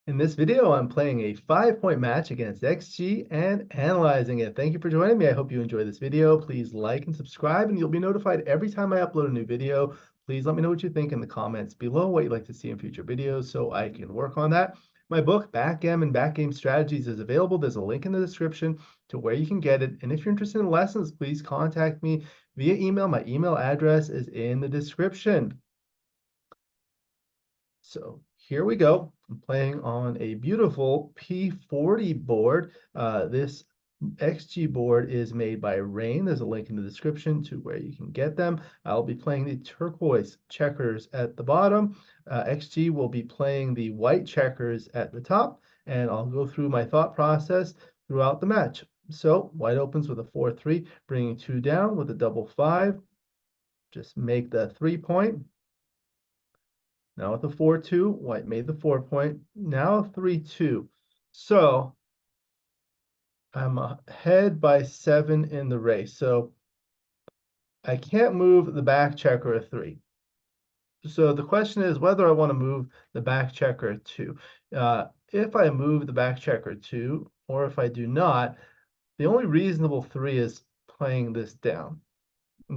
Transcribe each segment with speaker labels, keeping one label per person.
Speaker 1: In this video, I'm playing a 5-point match against XG and analyzing it. Thank you for joining me. I hope you enjoy this video. Please like and subscribe, and you'll be notified every time I upload a new video. Please let me know what you think in the comments below, what you'd like to see in future videos so I can work on that. My book, Backgammon Backgame Strategies, is available. There's a link in the description to where you can get it. And if you're interested in lessons, please contact me via email. My email address is in the description. So here we go. I'm playing on a beautiful P40 board. This XG board is made by Rain. There's a link in the description to where you can get them. I'll be playing the turquoise checkers at the bottom. XG will be playing the white checkers at the top, and I'll go through my thought process throughout the match. So white opens with a 4-3, bringing 2 down with a double 5. Just make the 3-point. Now with the 4-2, white made the 4-point. Now 3-2. So I'm ahead by 7 in the race. So I can't move the back checker a 3. So the question is whether I want to move the back checker 2. If I move the back checker 2, or if I do not, the only reasonable 3 is playing this down.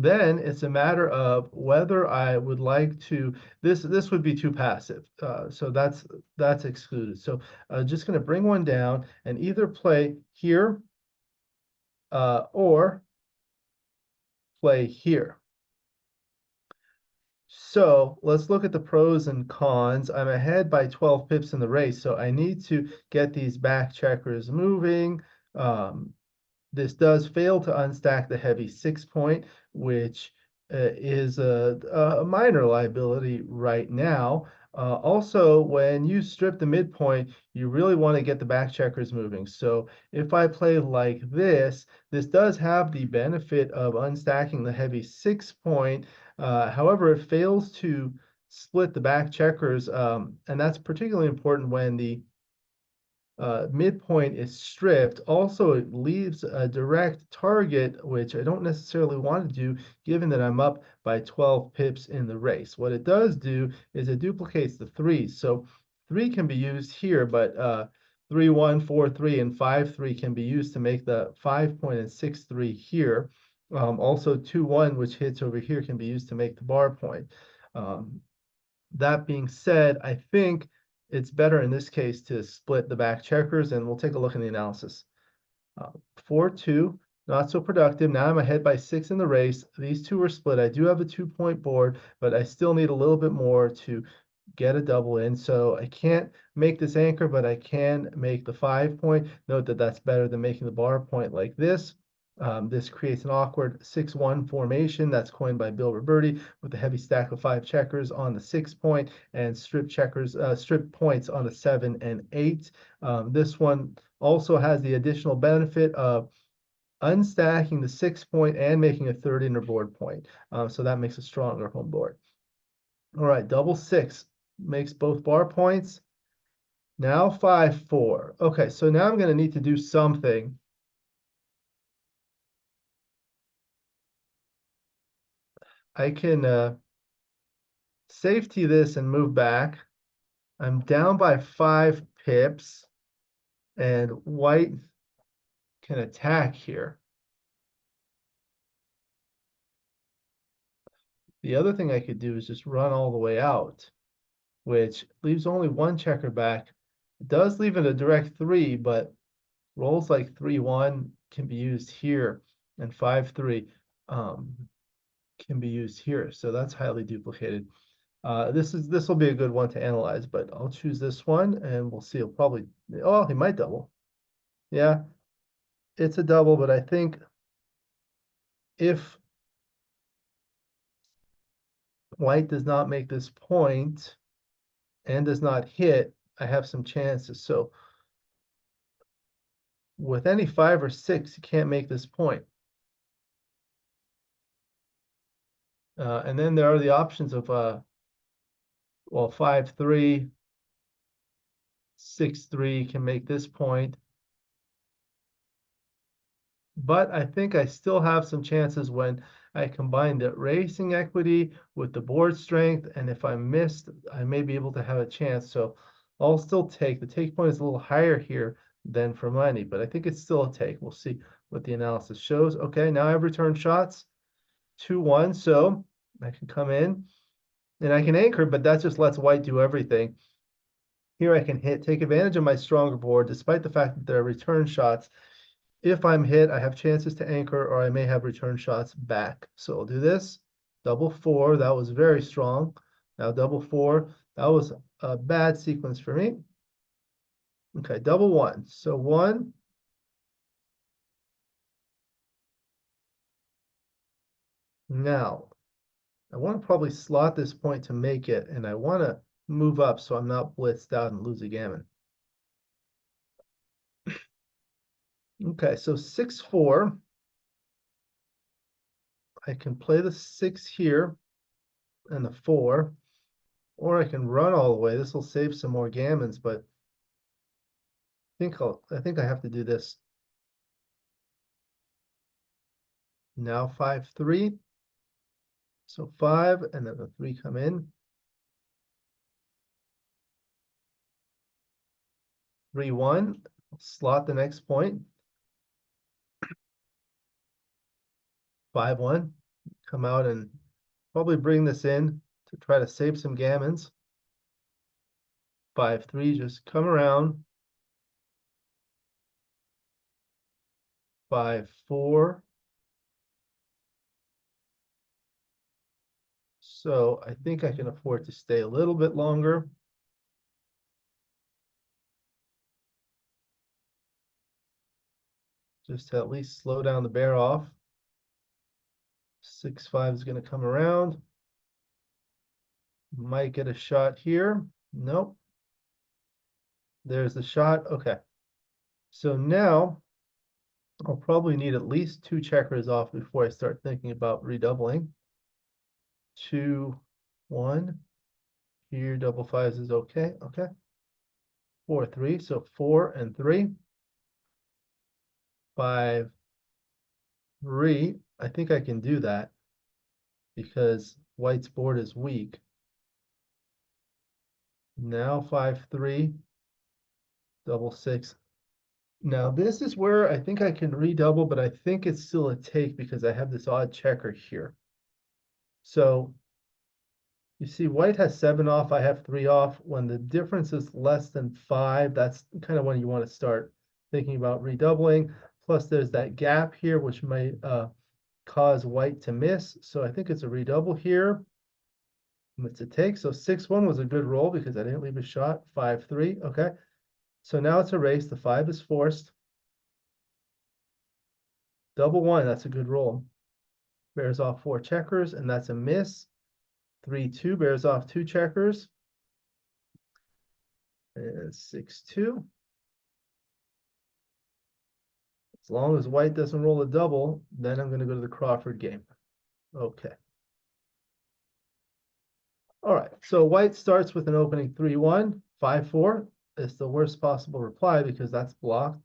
Speaker 1: Then it's a matter of whether I would like to, this would be too passive. So that's excluded. So I'm just going to bring one down and either play here or play here. So let's look at the pros and cons. I'm ahead by 12 pips in the race, so I need to get these back checkers moving. This does fail to unstack the heavy 6-point, which is a minor liability right now. Also, when you strip the midpoint, you really want to get the back checkers moving. So if I play like this does have the benefit of unstacking the heavy 6-point. However, it fails to split the back checkers, and that's particularly important when the midpoint is stripped. Also, it leaves a direct target, which I don't necessarily want to do, given that I'm up by 12 pips in the race. What it does do is it duplicates the 3s. So 3 can be used here, but 3-1, 4-3, and 5-3 can be used to make the 5-point and 6-3 here. Also 2-1, which hits over here, can be used to make the bar point. That being said, I think it's better in this case to split the back checkers, and we'll take a look in the analysis. 4-2, not so productive. Now I'm ahead by 6 in the race. These two are split. I do have a 2-point board, but I still need a little bit more to get a double in. So I can't make this anchor, but I can make the 5-point. Note that that's better than making the bar point like this. This creates an awkward 6-1 formation that's coined by Bill Roberti, with a heavy stack of 5 checkers on the 6-point and strip points on the 7 and 8. This one also has the additional benefit of unstacking the 6-point and making a third inner board point. So that makes a stronger home board. All right, double 6 makes both bar points. Now 5-4. Okay, so now I'm going to need to do something. I can safety this and move back. I'm down by 5 pips, and white can attack here. The other thing I could do is just run all the way out, which leaves only 1 checker back. It does leave it a direct 3, but rolls like 3-1 can be used here, and 5-3 can be used here. So that's highly duplicated. This will be a good one to analyze, but I'll choose this one, and we'll see. He'll probably, oh, he might double. Yeah, it's a double, but I think if white does not make this point and does not hit, I have some chances. So with any 5 or 6, you can't make this point. And then there are the options of, well, 5-3, 6-3 can make this point. But I think I still have some chances when I combine the racing equity with the board strength, and if I missed, I may be able to have a chance. So I'll still take. The take point is a little higher here than for money, but I think it's still a take. We'll see what the analysis shows. Okay, now I've returned shots 2-1, so I can come in and I can anchor, but that just lets white do everything. Here I can take advantage of my stronger board, despite the fact that there are return shots. If I'm hit, I have chances to anchor, or I may have return shots back. So I'll do this. Double four, that was very strong. Now double four, that was a bad sequence for me. Okay, double one. So one. Now, I want to probably slot this point to make it, and I want to move up so I'm not blitzed out and lose a gammon. Okay, so 6-4. I can play the 6 here and the 4, or I can run all the way. This will save some more gammons, but I think I have to do this. Now 5-3. So 5, and then the 3 come in. 3-1. Slot the next point. 5-1. Come out and probably bring this in to try to save some gammons. 5-3. Just come around. 5-4. So I think I can afford to stay a little bit longer. Just to at least slow down the bear off. 6-5 is going to come around. Might get a shot here. Nope. There's the shot. Okay. So now I'll probably need at least 2 checkers off before I start thinking about redoubling. 2, 1. Here, double fives is okay. Okay. 4-3. So 4 and 3. 5-3. I think I can do that because white's board is weak. Now 5-3. Double 6. Now this is where I think I can redouble, but I think it's still a take because I have this odd checker here. So you see white has 7 off, I have 3 off. When the difference is less than 5, that's kind of when you want to start thinking about redoubling. Plus there's that gap here, which might cause white to miss. So I think it's a redouble here. It's a take. So 6-1 was a good roll because I didn't leave a shot. 5-3. Okay. So now it's a race. The 5 is forced. Double 1. That's a good roll. Bears off 4 checkers, and that's a miss. 3-2 bears off 2 checkers. And 6-2. As long as white doesn't roll a double, then I'm going to go to the Crawford game. Okay. All right. So white starts with an opening 3-1. 5-4 is the worst possible reply because that's blocked.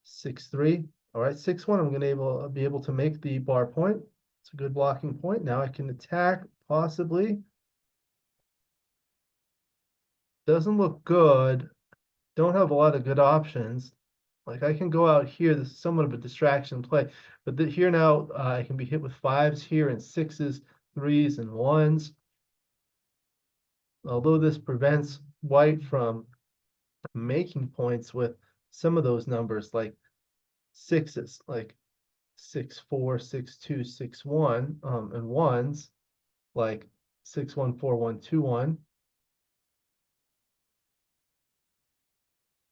Speaker 1: 6-3. All right. 6-1. I'm going to be able to make the bar point. It's a good blocking point. Now I can attack possibly. Doesn't look good. Don't have a lot of good options. Like I can go out here. This is somewhat of a distraction play, but here now I can be hit with 5s here and 6s, 3s, and 1s. Although this prevents white from making points with some of those numbers, like 6s, like 6-4, 6-2, 6-1, and 1s, like 6-1, 4-1, 2-1.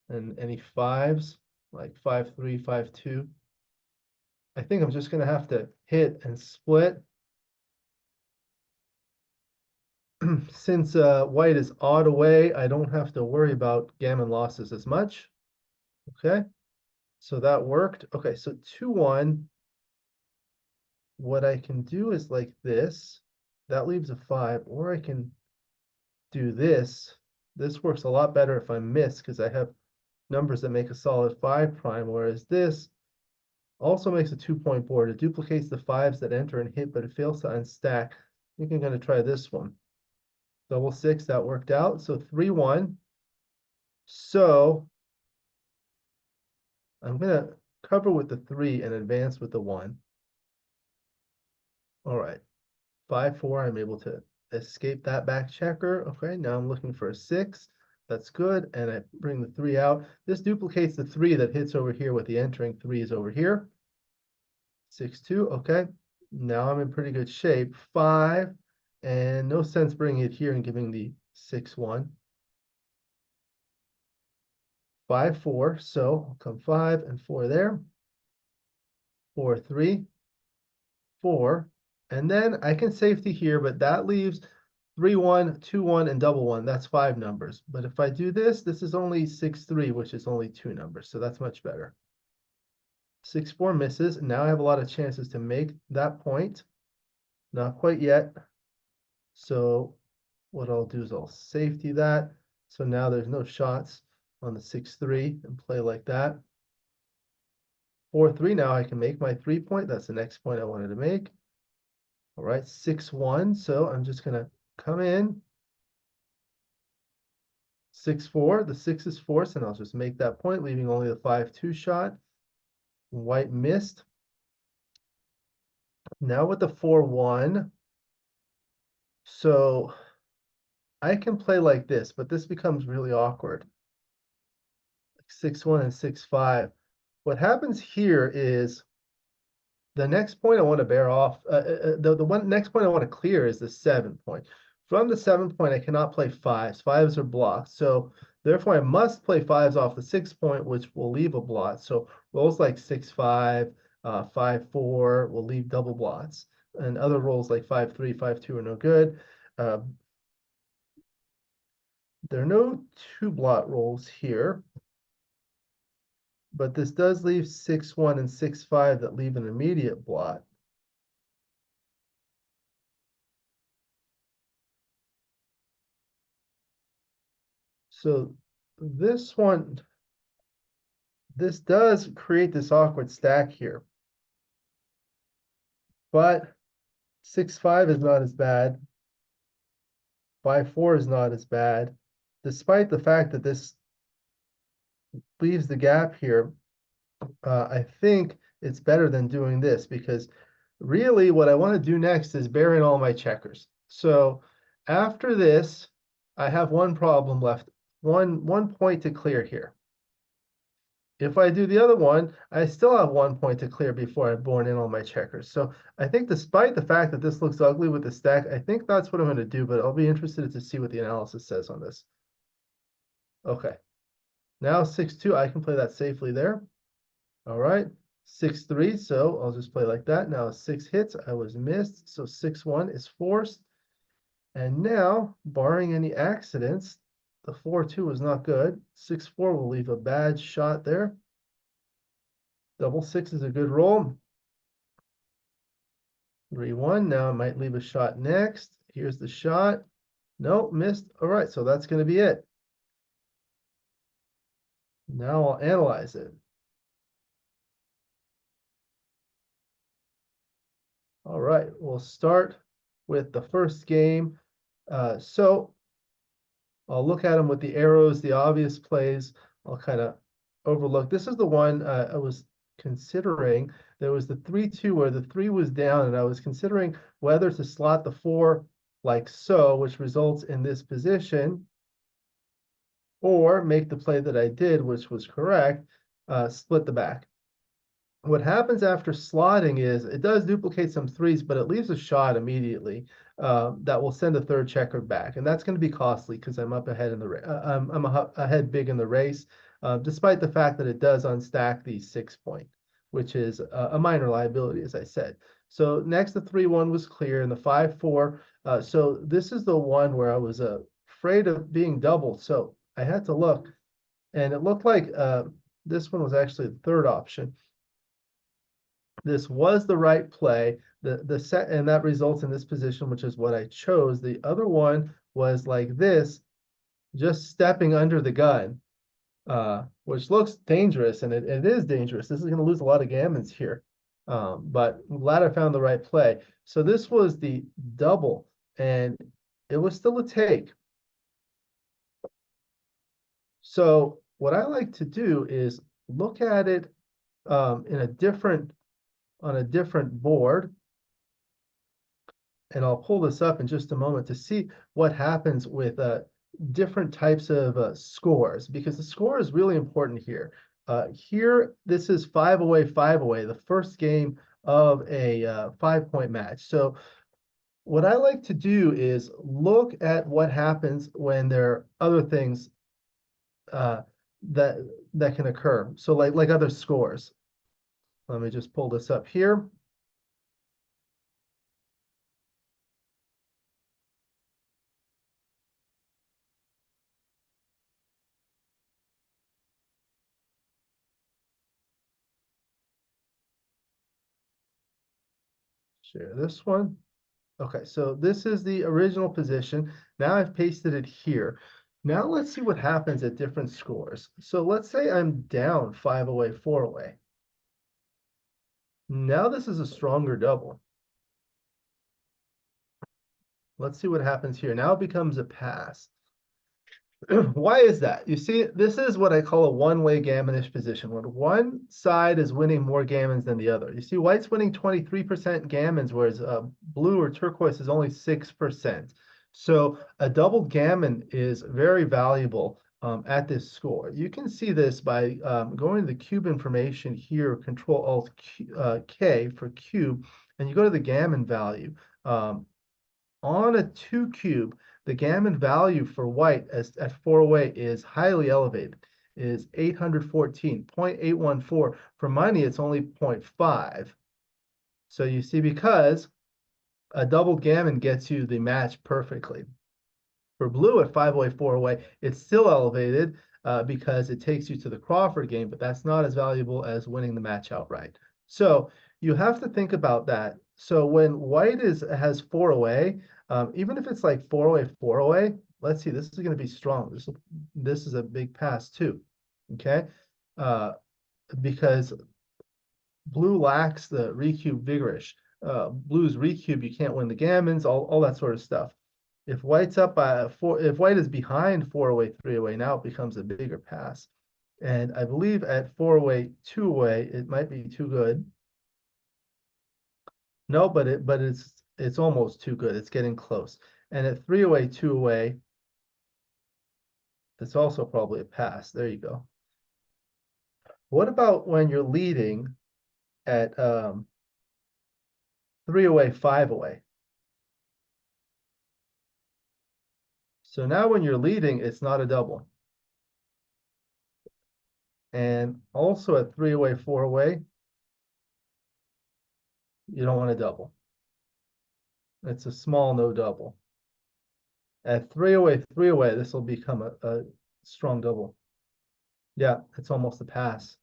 Speaker 1: And any 5s, like 5-3, 5-2. I think I'm just going to have to hit and split. Since white is odd away, I don't have to worry about gammon losses as much. Okay, so that worked. Okay, so 2-1. What I can do is like this. That leaves a 5, or I can do this. This works a lot better if I miss because I have numbers that make a solid 5 prime, whereas this also makes a 2-point board. It duplicates the 5s that enter and hit, but it fails to unstack. I think I'm going to try this one. Double 6, that worked out. So 3-1. So I'm gonna cover with the 3 and advance with the 1. All right, 5-4. I'm able to escape that back checker. Okay, now I'm looking for a 6. That's good, and I bring the 3 out. This duplicates the 3 that hits over here with the entering 3 is over here. 6-2. Okay, now I'm in pretty good shape. 5, and no sense bringing it here and giving the 6-1. 5-4. So I'll come 5 and 4 there. 4-3. 4, and then I can safety here, but that leaves 3-1, 2-1, and double 1. That's 5 numbers. But if I do this, this is only 6-3, which is only 2 numbers, so that's much better. 6-4 misses. Now I have a lot of chances to make that point. Not quite yet. So what I'll do is I'll safety that. So now there's no shots on the 6-3 and play like that. 4-3, now I can make my 3-point. That's the next point I wanted to make. All right, 6-1. So I'm just gonna come in. 6-4. The 6 is forced, and I'll just make that point, leaving only the 5-2 shot. White missed. Now with the 4-1. So I can play like this, but this becomes really awkward. 6-1 and 6-5. What happens here is the next point I want to bear off, the one next point I want to clear is the 7-point. From the 7-point, I cannot play 5s. 5s are blocked. So therefore, I must play 5s off the 6-point, which will leave a blot. So rolls like 6-5, 5-4 will leave double blots. And other rolls like 5-3, 5-2 are no good. There are no 2-blot rolls here. But this does leave 6-1 and 6-5 that leave an immediate blot. So this one, this does create this awkward stack here. But 6-5 is not as bad. 5-4 is not as bad, despite the fact that this leaves the gap here. I think it's better than doing this because really what I want to do next is bear in all my checkers. So after this, I have one problem left, one point to clear here. If I do the other one, I still have 1 point to clear before I've borne in all my checkers. So I think despite the fact that this looks ugly with the stack, I think that's what I'm going to do, but I'll be interested to see what the analysis says on this. Okay. Now 6-2, I can play that safely there. All right. 6-3, so I'll just play like that. Now 6 hits, I was missed, so 6-1 is forced. And now, barring any accidents, the 4-2 is not good. 6-4 will leave a bad shot there. Double 6 is a good roll. 3-1, now I might leave a shot next. Here's the shot. Nope, missed. All right, so that's going to be it. Now I'll analyze it. All right, we'll start with the first game. So I'll look at them with the arrows, the obvious plays. I'll kind of overlook. This is the one I was considering. There was the 3-2 where the 3 was down, and I was considering whether to slot the 4 like so, which results in this position, or make the play that I did, which was correct, split the back. What happens after slotting is it does duplicate some 3s, but it leaves a shot immediately that will send a third checker back, and that's going to be costly because I'm up ahead in the I'm ahead big in the race, despite the fact that it does unstack the 6-point, which is a minor liability, as I said. So next, the 3-1 was clear, and the 5-4. So this is the one where I was afraid of being doubled, so I had to look, and it looked like this one was actually the third option. This was the right play. The set, and that results in this position, which is what I chose. The other one was like this, just stepping under the gun, which looks dangerous, and it is dangerous. This is going to lose a lot of gammons here, but I'm glad I found the right play. So this was the double, and it was still a take. So what I like to do is look at it on a different board, and I'll pull this up in just a moment to see what happens with different types of scores, because the score is really important here. Here, this is 5 away, 5 away, the first game of a 5-point match. So what I like to do is look at what happens when there are other things uh, that that can occur. So like other scores. Let me just pull this up here. Share this one. Okay, so this is the original position. Now I've pasted it here. Now let's see what happens at different scores. So let's say I'm down 5 away, 4 away. Now this is a stronger double. Let's see what happens here. Now it becomes a pass. Why is that? You see, this is what I call a one-way gammonish position, when one side is winning more gammons than the other. You see, white's winning 23% gammons, whereas blue or turquoise is only 6%. So a double gammon is very valuable at this score. You can see this by going to the cube information here, Control-Alt-K for cube, and you go to the gammon value. On a 2 cube, the gammon value for white as at 4 away is highly elevated, is 814, 0.814. For money, it's only 0.5. So you see, because a double gammon gets you the match perfectly. For blue at 5 away, 4 away, it's still elevated because it takes you to the Crawford game, but that's not as valuable as winning the match outright. So you have to think about that. So when white has 4 away, even if it's like 4 away, 4 away, let's see, this is going to be strong. This is a big pass too. Okay, uh, because blue lacks the recube vigorish. Blue's recube, you can't win the gammons, all that sort of stuff. If white's up by if white is behind 4 away, 3 away, now it becomes a bigger pass. And I believe at 4 away, 2 away, it might be too good. No, but it's almost too good. It's getting close. And at 3 away, 2 away, it's also probably a pass. There you go. What about when you're leading at 3 away, 5 away? So now when you're leading, it's not a double. And also at 3 away, 4 away, you don't want to double. It's a small no double. At 3 away, 3 away, this will become a strong double. Yeah, it's almost a pass.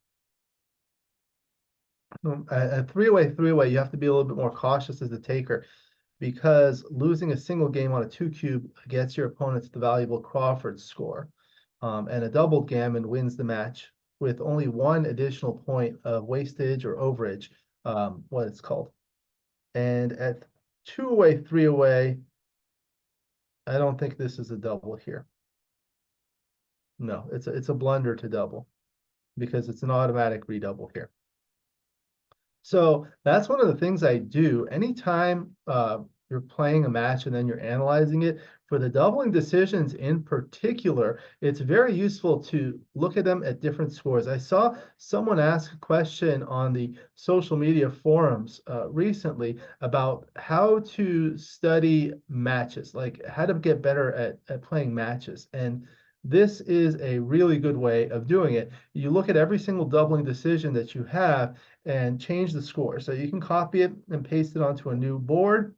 Speaker 1: At 3 away, 3 away, you have to be a little bit more cautious as the taker, because losing a single game on a 2 cube gets your opponents the valuable Crawford score. And a double gammon wins the match with only one additional point of wastage or overage, what it's called. And at 2 away, 3 away, I don't think this is a double here. No, it's a blunder to double because it's an automatic redouble here. So that's one of the things I do anytime you're playing a match and then you're analyzing it. For the doubling decisions in particular, it's very useful to look at them at different scores. I saw someone ask a question on the social media forums recently about how to study matches, like how to get better at playing matches. And this is a really good way of doing it. You look at every single doubling decision that you have and change the score. So you can copy it and paste it onto a new board,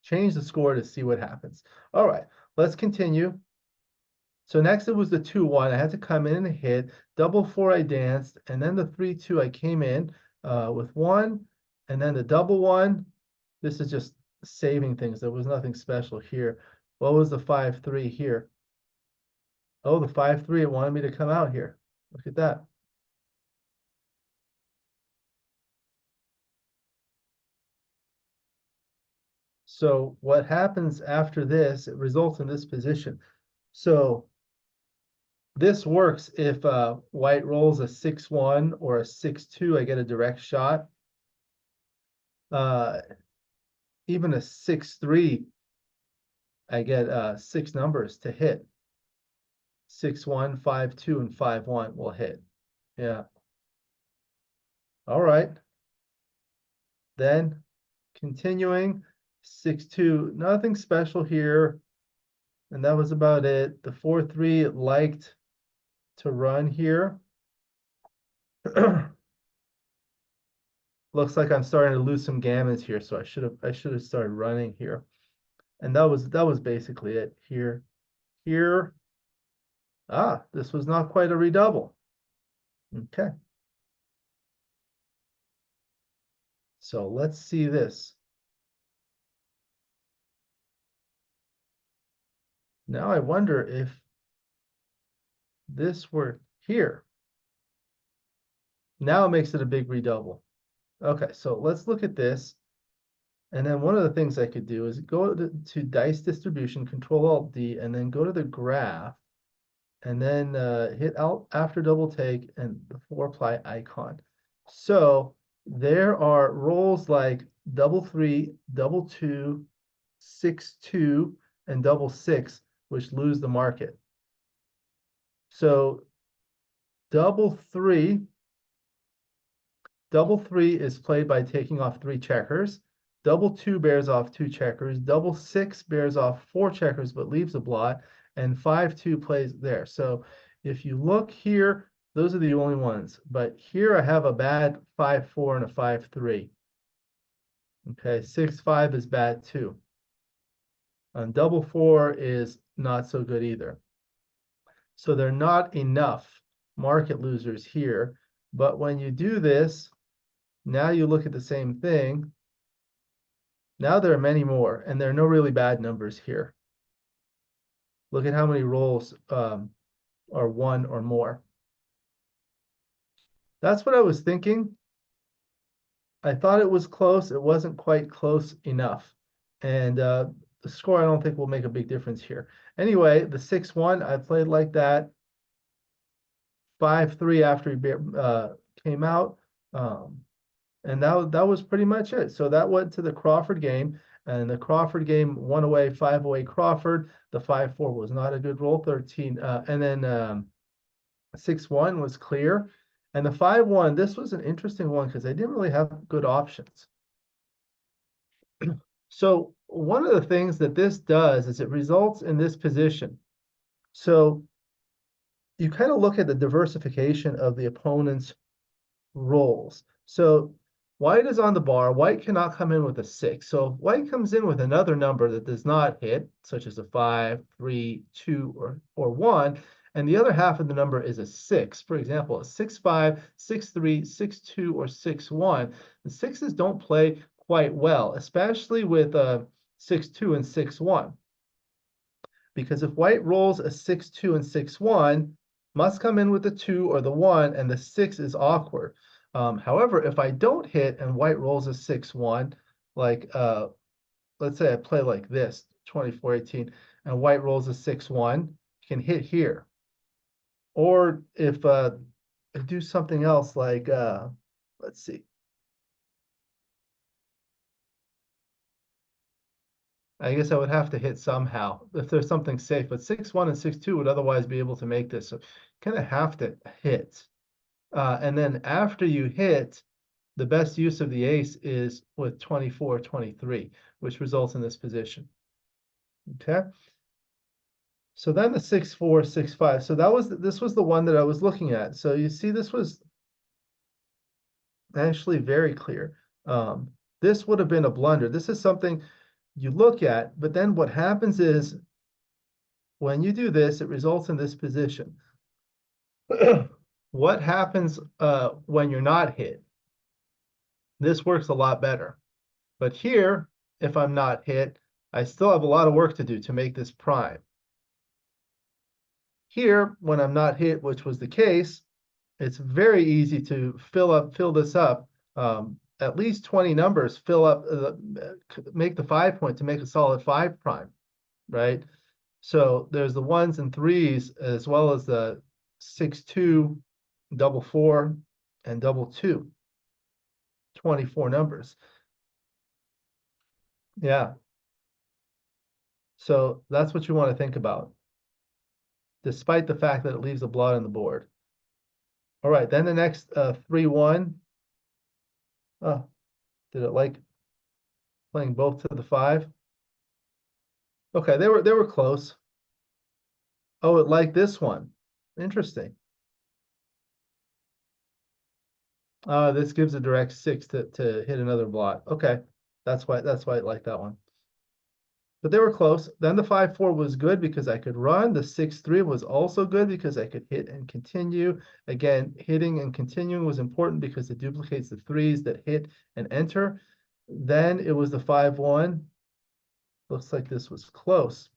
Speaker 1: change the score to see what happens. All right, let's continue. So next it was the 2-1. I had to come in and hit. Double 4 I danced, and then the 3-2 I came in with 1, and then the double 1. This is just saving things. There was nothing special here. What was the 5-3 here? Oh, the 5-3, it wanted me to come out here. Look at that. So what happens after this, it results in this position. So This works if white rolls a 6-1 or a 6-2, I get a direct shot. Uh, even a 6-3, I get 6 numbers to hit. 6-1, 5-2, and 5-1 will hit. Yeah. All right. Then continuing 6-2, nothing special here. And that was about it. The 4-3 it liked to run here. Looks like I'm starting to lose some gammons here, so I should have started running here. And that was basically it here. Here. Ah, this was not quite a redouble. Okay. So let's see this. Now I wonder if this were here. Now it makes it a big redouble. Okay, so let's look at this. And then one of the things I could do is go to dice distribution, Control-Alt-D, and then go to the graph, and then hit Alt after double take and the 4-ply icon. So there are rolls like 3-3, 2-2, 6-2, and 6-6, which lose the market. So 3-3 is played by taking off 3 checkers. 2-2 bears off 2 checkers. 6-6 bears off 4 checkers but leaves a blot. And 5-2 plays there. So if you look here, those are the only ones. But here I have a bad 5-4 and a 5-3. Okay, 6-5 is bad too. And 4-4 is not so good either. So there are not enough market losers here. But when you do this, now you look at the same thing. Now there are many more, and there are no really bad numbers here. Look at how many rolls are 1 or more. That's what I was thinking. I thought it was close. It wasn't quite close enough. And the score, I don't think will make a big difference here. Anyway, the 6-1, I played like that. 5-3 after he came out. And that was pretty much it. So that went to the Crawford game, and the Crawford game 1 away, 5 away Crawford. The 5-4 was not a good roll, 13. And then 6-1 was clear. And the 5-1, this was an interesting one because they didn't really have good options. So one of the things that this does is it results in this position. So you kind of look at the diversification of the opponent's rolls. So white is on the bar. White cannot come in with a 6. So if white comes in with another number that does not hit, such as a 5, 3, 2, or 1, and the other half of the number is a 6, for example, a 6-5, 6-3, 6-2, or 6-1, the 6s don't play quite well, especially with 6-2 and 6-1. Because if white rolls a 6-2 and 6-1, must come in with the 2 or the 1, and the 6 is awkward. However, if I don't hit and white rolls a 6-1, like let's say I play like this, 24-18, and white rolls a 6-1, can hit here. Or if I do something else like, let's see. I guess I would have to hit somehow if there's something safe, but 6-1 and 6-2 would otherwise be able to make this. So kind of have to hit. And then after you hit, the best use of the ace is with 24-23, which results in this position. Okay. So then the 6-4, 6-5. So this was the one that I was looking at. So you see, this was actually very clear. This would have been a blunder. This is something you look at, but then what happens is when you do this, it results in this position. What happens when you're not hit? This works a lot better. But here, if I'm not hit, I still have a lot of work to do to make this prime. Here, when I'm not hit, which was the case, it's very easy to fill this up. At least 20 numbers fill up, make the 5 point to make a solid 5 prime, right? So there's the ones and threes as well as the 6-2, double four, and double two. 24 numbers. Yeah. So that's what you want to think about, despite the fact that it leaves a blot on the board. All right, then the next 3-1. Oh, did it like playing both to the 5? Okay, they were close. Oh, it liked this one. Interesting. This gives a direct 6 to hit another blot. Okay, that's why it liked that one. But they were close. Then the 5-4 was good because I could run. The 6-3 was also good because I could hit and continue. Again, hitting and continuing was important because it duplicates the threes that hit and enter. Then it was the 5-1. Looks like this was close.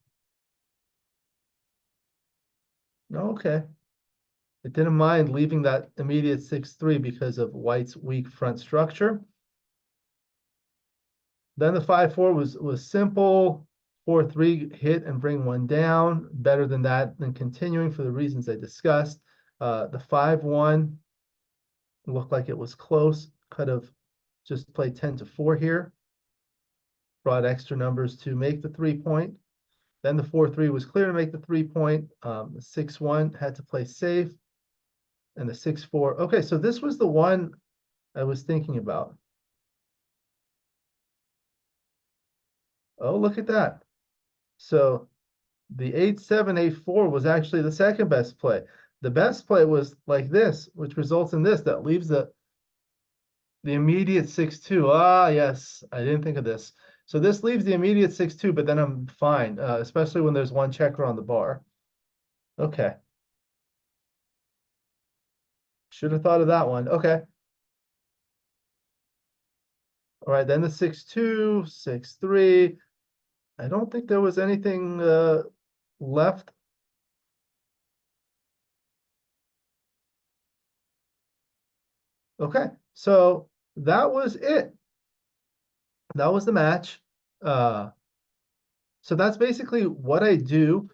Speaker 1: Okay. It didn't mind leaving that immediate 6-3 because of white's weak front structure. Then the 5-4 was simple. 4-3 hit and bring one down. Better than that than continuing for the reasons I discussed. The 5-1 looked like it was close. Could have just played 10-4 here. Brought extra numbers to make the 3-point. Then the 4-3 was clear to make the 3-point. The 6-1 had to play safe. And the 6-4. Okay, so this was the one I was thinking about. Oh, look at that. So the 8-7, 8-4 was actually the second best play. The best play was like this, which results in this, that leaves the immediate 6-2. Ah, yes, I didn't think of this. So this leaves the immediate 6-2, but then I'm fine, especially when there's one checker on the bar. Okay. Should have thought of that one. Okay. All right, then the 6-2, 6-3. I don't think there was anything left. Okay, so that was it. That was the match. Uh, so that's basically what I do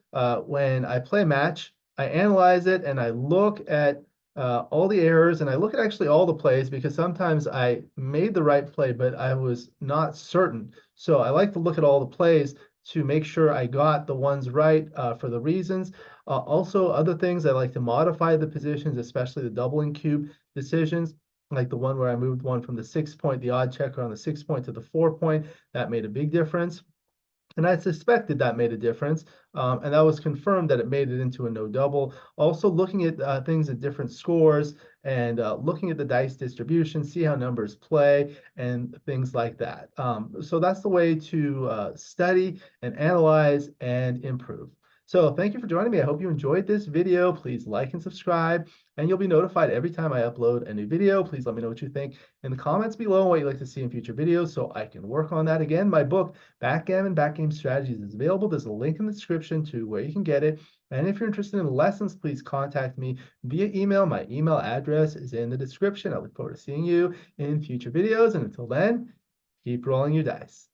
Speaker 1: when I play a match. I analyze it and I look at all the errors and I look at actually all the plays because sometimes I made the right play, but I was not certain. So I like to look at all the plays to make sure I got the ones right for the reasons. Also, other things, I like to modify the positions, especially the doubling cube decisions, like the one where I moved one from the 6-point, the odd checker on the 6-point to the 4-point. That made a big difference. And I suspected that made a difference. And that was confirmed that it made it into a no double. Also looking at things at different scores and looking at the dice distribution, see how numbers play and things like that. So that's the way to study and analyze and improve. So thank you for joining me. I hope you enjoyed this video. Please like and subscribe, and you'll be notified every time I upload a new video. Please let me know what you think in the comments below, what you'd like to see in future videos so I can work on that. Again, my book, Backgammon, Backgame Strategies, is available. There's a link in the description to where you can get it. And if you're interested in lessons, please contact me via email. My email address is in the description. I look forward to seeing you in future videos. And until then, keep rolling your dice.